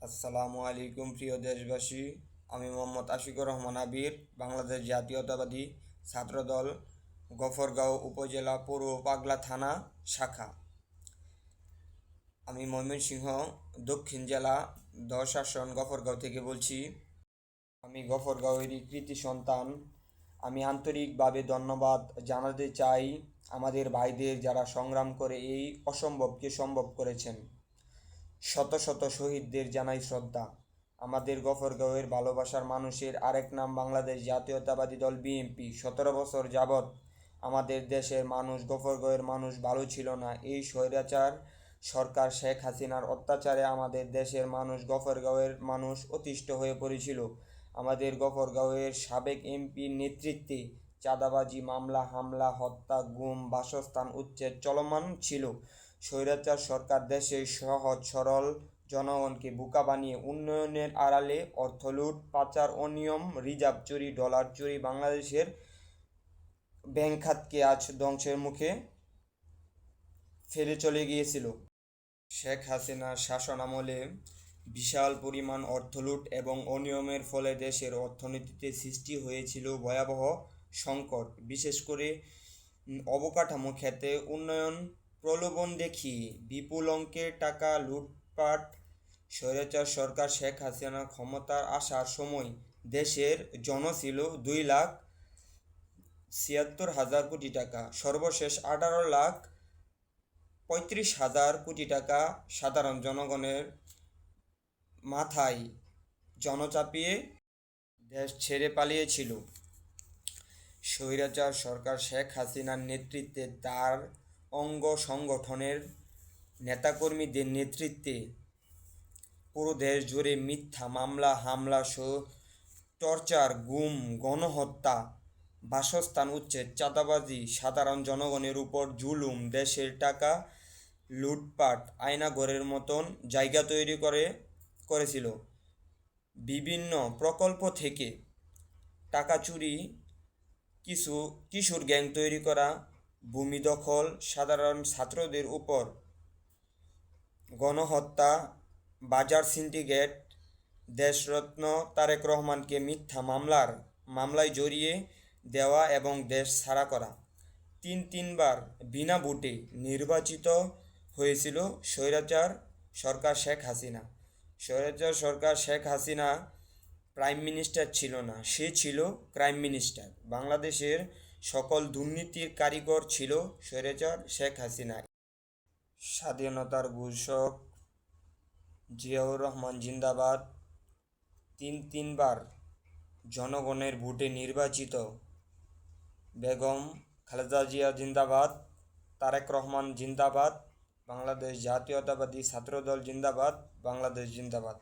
আসসালামু আলাইকুম প্রিয় দেশবাসী। আমি মোহাম্মদ আশিকুর রহমান আবির, বাংলাদেশ জাতীয়তাবাদী ছাত্রদল গফরগাঁও উপজেলা পৌর পাগলা থানা শাখা। আমি ময়মনসিংহ দক্ষিণ জেলা 10 আসন গফরগাঁও থেকে বলছি। আমি গফরগাঁওয়েরই কৃতি সন্তান। আমি আন্তরিকভাবে ধন্যবাদ জানাতে চাই আমাদের ভাইদের যারা সংগ্রাম করে এই অসম্ভবকে সম্ভব করেছেন। শত শত শহীদদের জানাই শ্রদ্ধা। আমাদের গফরগাঁওয়ের ভালোবাসার মানুষের আরেক নাম বাংলাদেশ জাতীয়তাবাদী দল বিএনপি। 17 বছর যাবৎ আমাদের দেশের মানুষ, গফরগাঁওয়ের মানুষ ভালো ছিল না। এই স্বৈরাচার সরকার শেখ হাসিনার অত্যাচারে আমাদের দেশের মানুষ, গফরগাঁওয়ের মানুষ অতিষ্ঠ হয়ে পড়েছিল। আমাদের গফরগাঁওয়ের সাবেক এমপির নেতৃত্বে চাঁদাবাজি মামলা, হামলা, হত্যা, গুম, বাসস্থান উচ্ছেদ চলমান ছিল। স্বৈরাচার সরকার দেশের সহজ সরল জনগণকে বোকা বানিয়ে উন্নয়নের আড়ালে অর্থ লুট, পাচার, অনিয়ম, রিজার্ভ চুরি, ডলার চুরি বাংলাদেশের ব্যাংক খাতকে আজ ধ্বংসের মুখে ফেলে চলে গিয়েছিল। শেখ হাসিনার শাসনামলে বিশাল পরিমাণ অর্থ লুট এবং অনিয়মের ফলে দেশের অর্থনীতিতে সৃষ্টি হয়েছিল ভয়াবহ সংকট। বিশেষ করে অবকাঠামো খাতে উন্নয়ন প্রলোভন দেখিয়ে বিপুল অঙ্কের টাকা লুটপাট। স্বৈরাচার সরকার শেখ হাসিনা ক্ষমতার আসার সময় দেশের জন ছিল 2,76,000 কোটি টাকা। সর্বশেষ 18,35,000 কোটি টাকা সাধারণ জনগণের মাথায় জন চাপিয়ে দেশ ছেড়ে পালিয়েছিল। স্বৈরাচার সরকার শেখ হাসিনার নেতৃত্বে তার অঙ্গ সংগঠনের নেতাকর্মীদের নেতৃত্বে পুরো দেশ জুড়ে মিথ্যা মামলা, হামলা, টর্চার, গুম, গণহত্যা, বাসস্থান উচ্ছেদ, চাঁদাবাজি, সাধারণ জনগণের উপর জুলুম, দেশের টাকা লুটপাট আয়নাঘরের মতন জায়গা তৈরি করেছিল। বিভিন্ন প্রকল্প থেকে টাকা চুরি, কিশোর গ্যাং তৈরি করা, ভূমি দখল, সাধারণ ছাত্রদের উপর গণহত্যা, বাজার সিন্ডিকেট, দেশরত্ন তারেক রহমানকে মিথ্যা মামলায় জড়িয়ে দেওয়া এবং দেশ ছাড়া করা। তিনবার বিনা ভোটে নির্বাচিত হয়েছিল স্বৈরাচার সরকার শেখ হাসিনা। স্বৈরাচার সরকার শেখ হাসিনা প্রাইম মিনিস্টার ছিল না, সে ছিল ক্রাইম মিনিস্টার। বাংলাদেশের সকল দুর্নীতির কারিগর ছিল স্বৈরাচার শেখ হাসিনা। স্বাধীনতার ঘোষক জিয়াউর রহমান জিন্দাবাদ। তিনবার জনগণের ভোটে নির্বাচিত বেগম খালেদা জিয়া জিন্দাবাদ। তারেক রহমান জিন্দাবাদ। বাংলাদেশ জাতীয়তাবাদী ছাত্রদল জিন্দাবাদ। বাংলাদেশ জিন্দাবাদ।